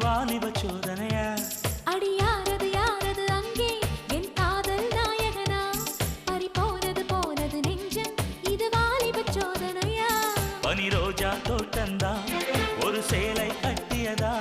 வாலிப சோதனையா அடி யாரது யாரது அங்கே என் காதல் நாயகனா பறி போனது நெஞ்சம் இது வாலிப சோதனையா பனி ரோஜா தோட்டந்தா ஒரு சேலை கட்டியதா